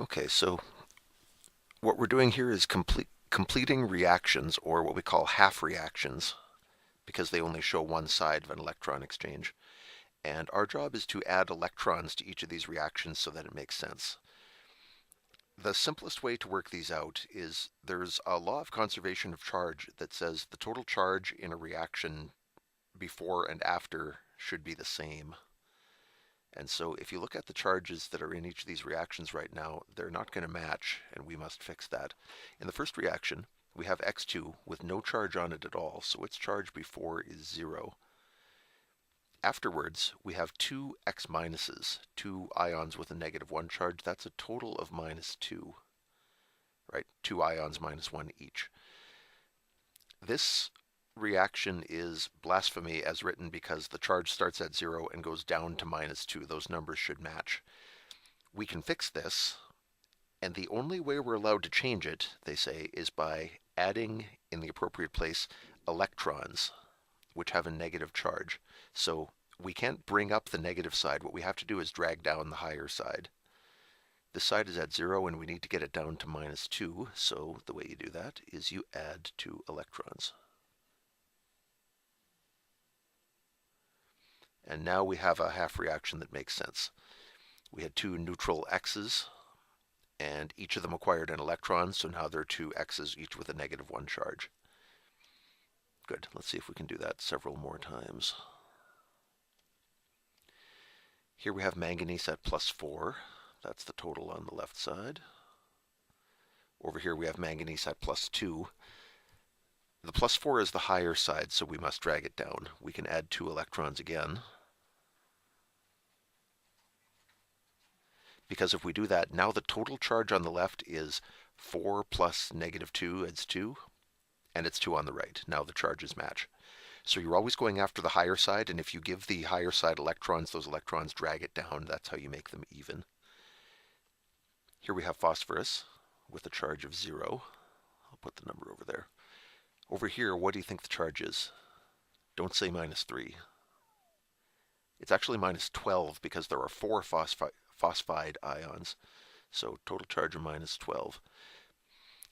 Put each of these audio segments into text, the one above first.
Okay, so what we're doing here is completing reactions, or what we call half reactions, because they only show one side of an electron exchange. And our job is to add electrons to each of these reactions so that it makes sense. The simplest way to work these out is there's a law of conservation of charge that says the total charge in a reaction before and after should be the same. And so if you look at the charges that are in each of these reactions right now, they're not going to match, and we must fix that. In the first reaction, we have X2 with no charge on it at all, so its charge before is 0. Afterwards, we have two X minuses, two ions with a -1 charge. That's a total of -2, right? Two ions -1 each. This reaction is blasphemy as written because the charge starts at 0 and goes down to -2. Those numbers should match. We can fix this, and the only way we're allowed to change it, they say, is by adding in the appropriate place electrons, which have a negative charge. So we can't bring up the negative side. What we have to do is drag down the higher side. This side is at 0, and we need to get it down to -2. So the way you do that is you add 2 electrons. And now we have a half reaction that makes sense. We had two neutral X's, and each of them acquired an electron, so now there are two X's, each with a -1 charge. Good. Let's see if we can do that several more times. Here we have manganese at +4. That's the total on the left side. Over here we have manganese at +2. The +4 is the higher side, so we must drag it down. We can add 2 electrons again. Because if we do that, now the total charge on the left is 4 plus -2, it's 2, and it's 2 on the right. Now the charges match. So you're always going after the higher side, and if you give the higher side electrons, those electrons drag it down. That's how you make them even. Here we have phosphorus with a charge of 0. I'll put the number over there. Over here, what do you think the charge is? Don't say -3. It's actually -12 because there are 4 phosphide ions. So total charge of -12.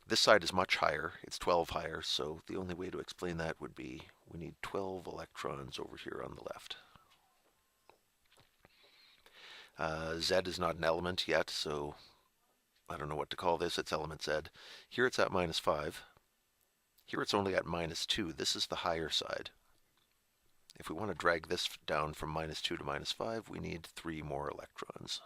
This side is much higher. It's 12 higher, so the only way to explain that would be we need 12 electrons over here on the left. Z is not an element yet, so I don't know what to call this. It's element Z. Here it's at -5. Here it's only at -2. This is the higher side. If we want to drag this down from -2 to -5, we need 3 more electrons.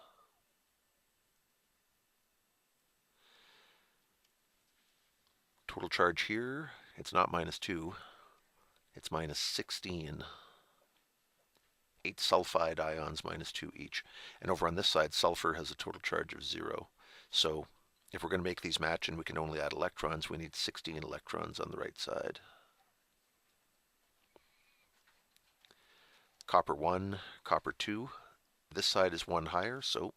Total charge here, it's not -2, it's -16. 8 sulfide ions -2 each. And over on this side, sulfur has a total charge of 0. So if we're going to make these match and we can only add electrons, we need 16 electrons on the right side. Copper 1, copper 2. This side is 1 higher, so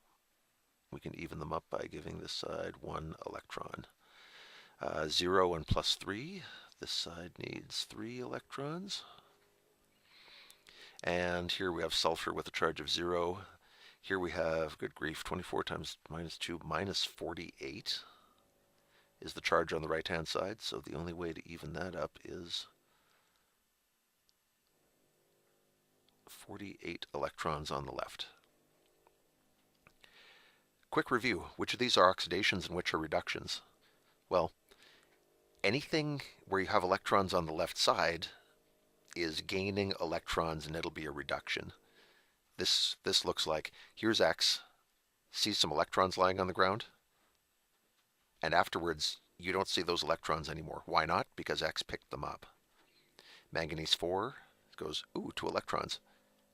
we can even them up by giving this side 1 electron. 0 and +3. This side needs 3 electrons. And here we have sulfur with a charge of 0. Here we have, good grief, 24 times -2, -48 is the charge on the right-hand side. So the only way to even that up is 48 electrons on the left. Quick review. Which of these are oxidations and which are reductions? Well, anything where you have electrons on the left side is gaining electrons, and it'll be a reduction. This looks like, here's X, sees some electrons lying on the ground, and afterwards you don't see those electrons anymore. Why not? Because X picked them up. Manganese 4 goes, ooh, 2 electrons.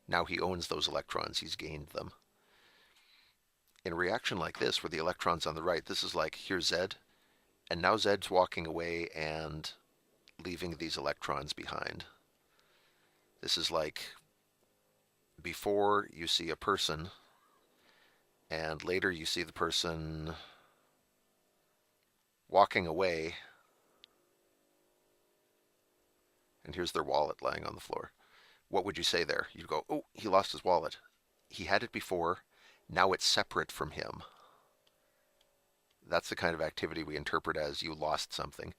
Now he owns those electrons, he's gained them. In a reaction like this, where the electron's on the right, this is like, here's Z, and now Z's walking away and leaving these electrons behind. This is like before you see a person, and later you see the person walking away, and here's their wallet lying on the floor. What would you say there? You'd go, oh, he lost his wallet. He had it before, now it's separate from him. That's the kind of activity we interpret as you lost something.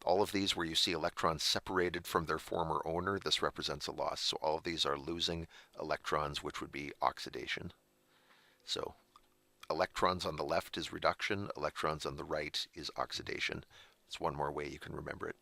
All of these where you see electrons separated from their former owner, this represents a loss. So all of these are losing electrons, which would be oxidation. So electrons on the left is reduction, electrons on the right is oxidation. It's one more way you can remember it.